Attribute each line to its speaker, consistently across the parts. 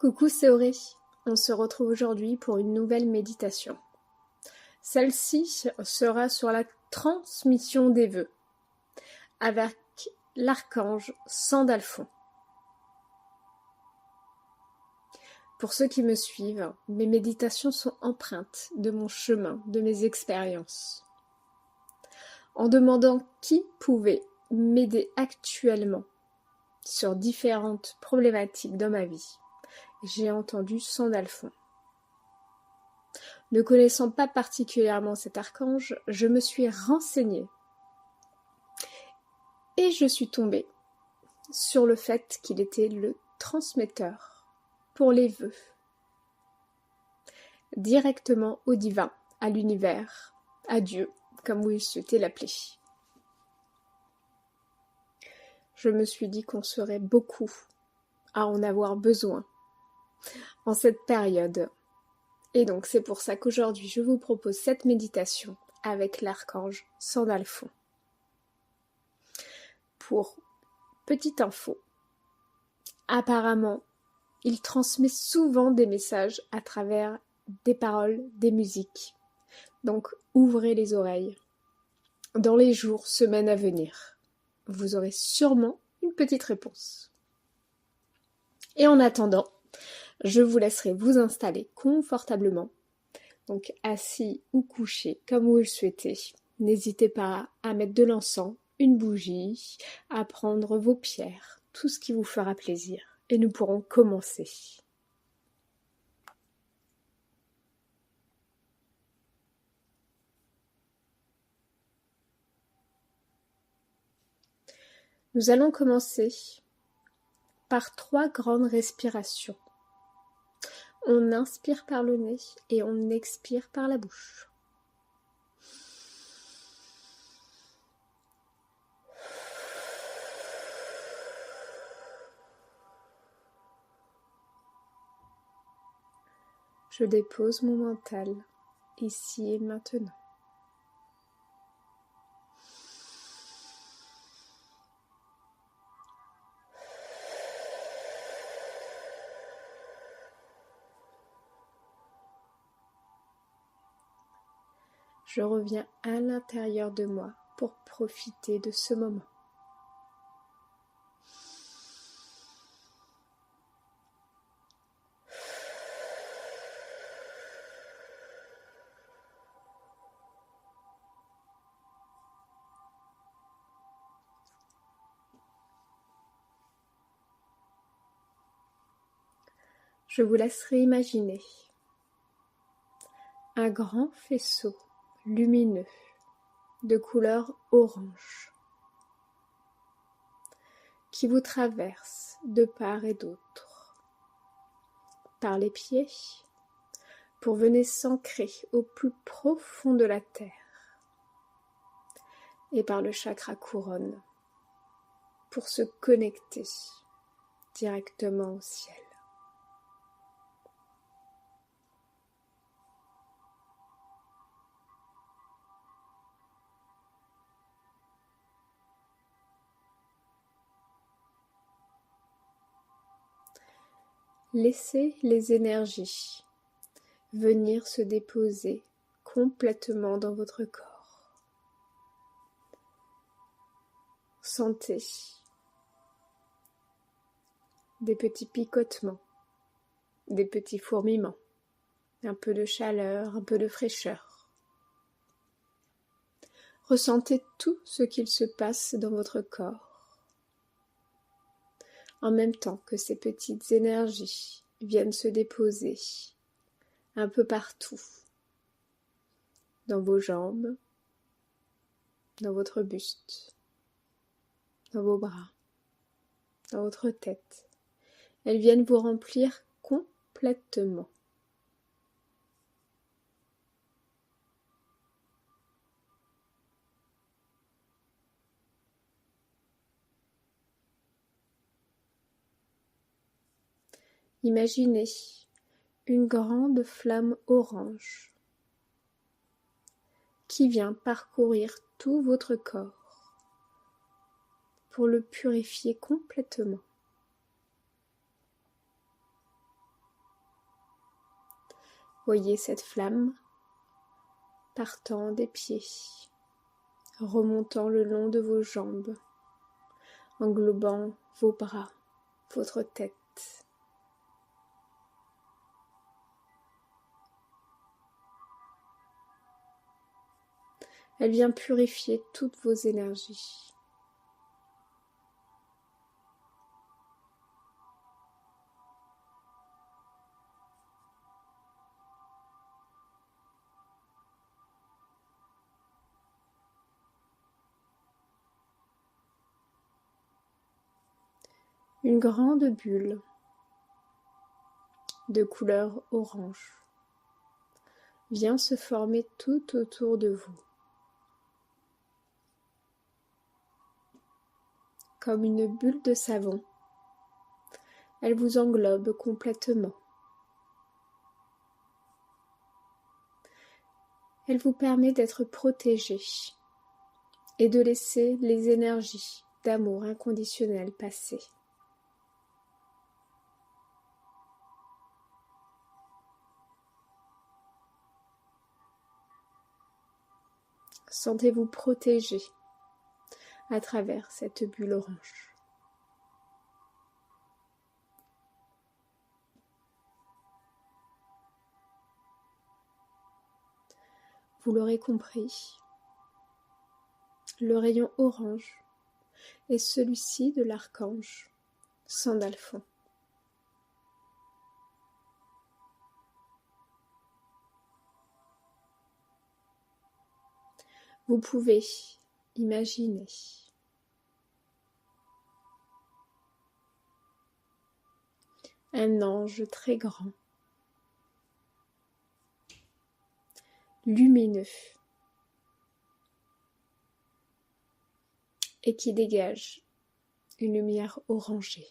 Speaker 1: Coucou, c'est Auré. On se retrouve aujourd'hui pour une nouvelle méditation. Celle-ci sera sur la transmission des vœux avec l'archange Sandalphon. Pour ceux qui me suivent, mes méditations sont empreintes de mon chemin, de mes expériences. En demandant qui pouvait m'aider actuellement sur différentes problématiques dans ma vie, j'ai entendu Sandalphon. Ne connaissant pas particulièrement cet archange, je me suis renseignée et je suis tombée sur le fait qu'il était le transmetteur pour les vœux, directement au divin, à l'univers, à Dieu, comme vous souhaitez l'appeler. Je me suis dit qu'on serait beaucoup à en avoir besoin en cette période. Et donc c'est pour ça qu'aujourd'hui je vous propose cette méditation avec l'archange Sandalphon. Pour petite info, apparemment il transmet souvent des messages à travers des paroles, des musiques. Donc ouvrez les oreilles. Dans les jours, semaines à venir, vous aurez sûrement une petite réponse. Et en attendant, je vous laisserai vous installer confortablement, donc assis ou couché comme vous le souhaitez. N'hésitez pas à mettre de l'encens, une bougie, à prendre vos pierres, tout ce qui vous fera plaisir. Et nous pourrons commencer. Nous allons commencer par 3 grandes respirations. On inspire par le nez et on expire par la bouche. Je dépose mon mental ici et maintenant. Je reviens à l'intérieur de moi pour profiter de ce moment. Je vous laisserai imaginer un grand faisceau lumineux de couleur orange qui vous traverse de part et d'autre, par les pieds, pour venir s'ancrer au plus profond de la terre, et par le chakra couronne, pour se connecter directement au ciel. Laissez les énergies venir se déposer complètement dans votre corps. Sentez des petits picotements, des petits fourmillements, un peu de chaleur, un peu de fraîcheur. Ressentez tout ce qu'il se passe dans votre corps, en même temps que ces petites énergies viennent se déposer un peu partout, dans vos jambes, dans votre buste, dans vos bras, dans votre tête. Elles viennent vous remplir complètement. Imaginez une grande flamme orange qui vient parcourir tout votre corps pour le purifier complètement. Voyez cette flamme partant des pieds, remontant le long de vos jambes, englobant vos bras, votre tête. Elle vient purifier toutes vos énergies. Une grande bulle de couleur orange vient se former tout autour de vous, comme une bulle de savon. Elle vous englobe complètement. Elle vous permet d'être protégé et de laisser les énergies d'amour inconditionnel passer. Sentez-vous protégé à travers cette bulle orange. Vous l'aurez compris, le rayon orange est celui-ci de l'archange Sandalphon. Vous pouvez imaginer un ange très grand, lumineux, et qui dégage une lumière orangée.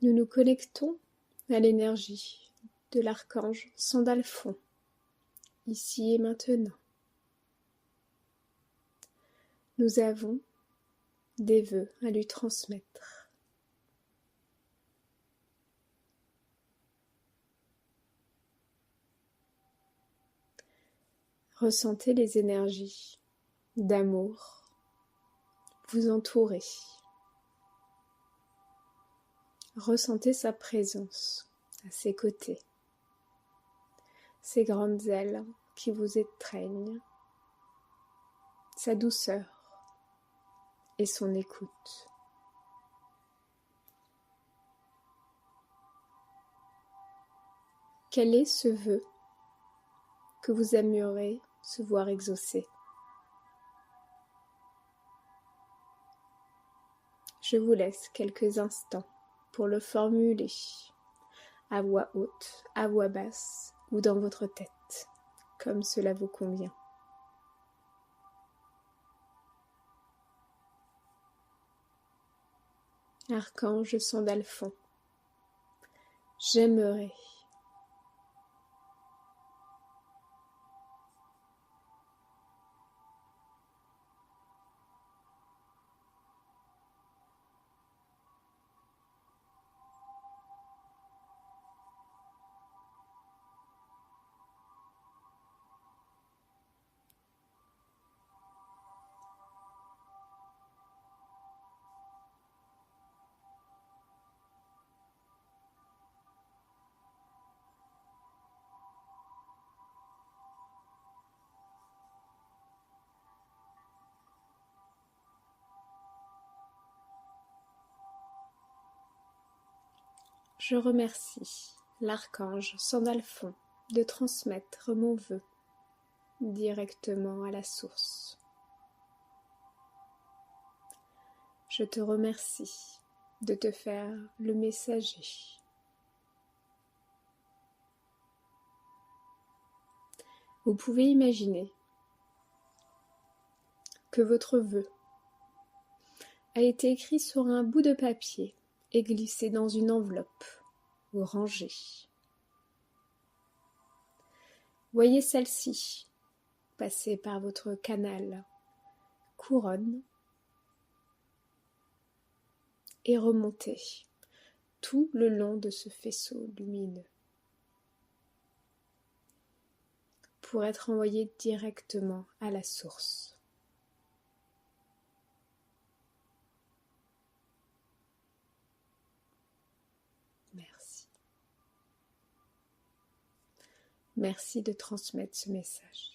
Speaker 1: Nous nous connectons à l'énergie de l'archange Sandalphon, ici et maintenant. Nous avons des vœux à lui transmettre. Ressentez les énergies d'amour vous entourer. Ressentez sa présence à ses côtés, ses grandes ailes qui vous étreignent, sa douceur et son écoute. Quel est ce vœu que vous aimeriez se voir exaucer? Je vous laisse quelques instants pour le formuler à voix haute, à voix basse ou dans votre tête, comme cela vous convient. Archange Sandalphon, j'aimerais Je remercie l'archange Sandalphon de transmettre mon vœu directement à la source. Je te remercie de te faire le messager. Vous pouvez imaginer que votre vœu a été écrit sur un bout de papier et glissé dans une enveloppe ou rangée. Voyez celle-ci passer par votre canal couronne et remonter tout le long de ce faisceau lumineux pour être envoyé directement à la source. Merci. Merci de transmettre ce message.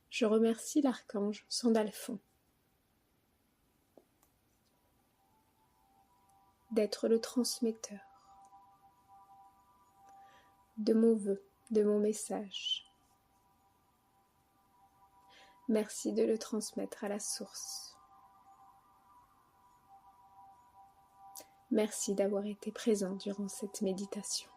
Speaker 1: Je remercie l'archange Sandalphon d'être le transmetteur de mon vœu, de mon message. Merci de le transmettre à la source. Merci d'avoir été présent durant cette méditation.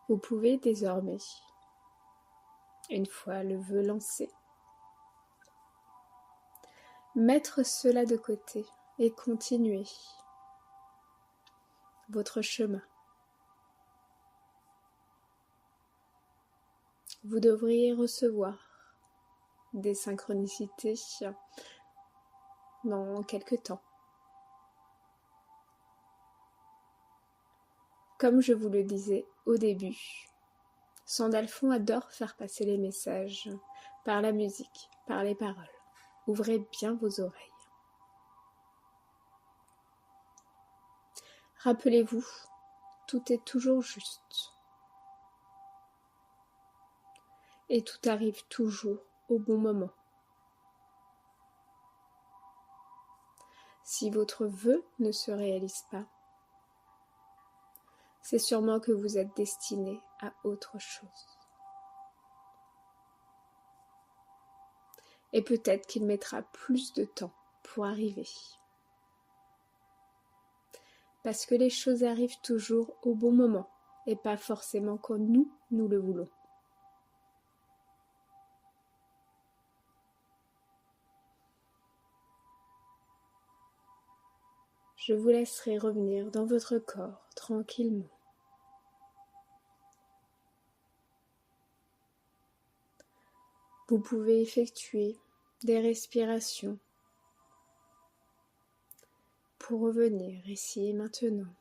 Speaker 1: Vous pouvez désormais, une fois le vœu lancé, mettre cela de côté et continuer votre chemin. Vous devriez recevoir des synchronicités dans quelque temps. Comme je vous le disais au début, Sandalphon adore faire passer les messages par la musique, par les paroles. Ouvrez bien vos oreilles. Rappelez-vous, tout est toujours juste. Et tout arrive toujours au bon moment. Si votre vœu ne se réalise pas, c'est sûrement que vous êtes destiné à autre chose. Et peut-être qu'il mettra plus de temps pour arriver. Parce que les choses arrivent toujours au bon moment et pas forcément comme nous le voulons. Je vous laisserai revenir dans votre corps tranquillement. Vous pouvez effectuer des respirations pour revenir ici et maintenant.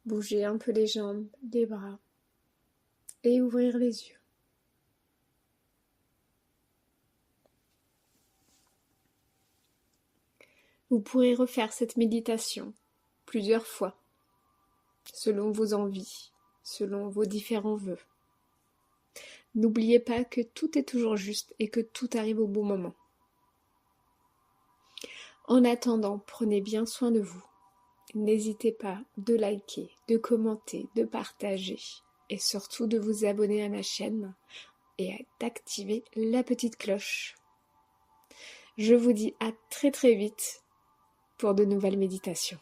Speaker 1: Bouger un peu les jambes, les bras et ouvrir les yeux. Vous pourrez refaire cette méditation plusieurs fois, selon vos envies, selon vos différents vœux. N'oubliez pas que tout est toujours juste et que tout arrive au bon moment. En attendant, prenez bien soin de vous. N'hésitez pas de liker, de commenter, de partager et surtout de vous abonner à ma chaîne et d'activer la petite cloche. Je vous dis à très très vite pour de nouvelles méditations.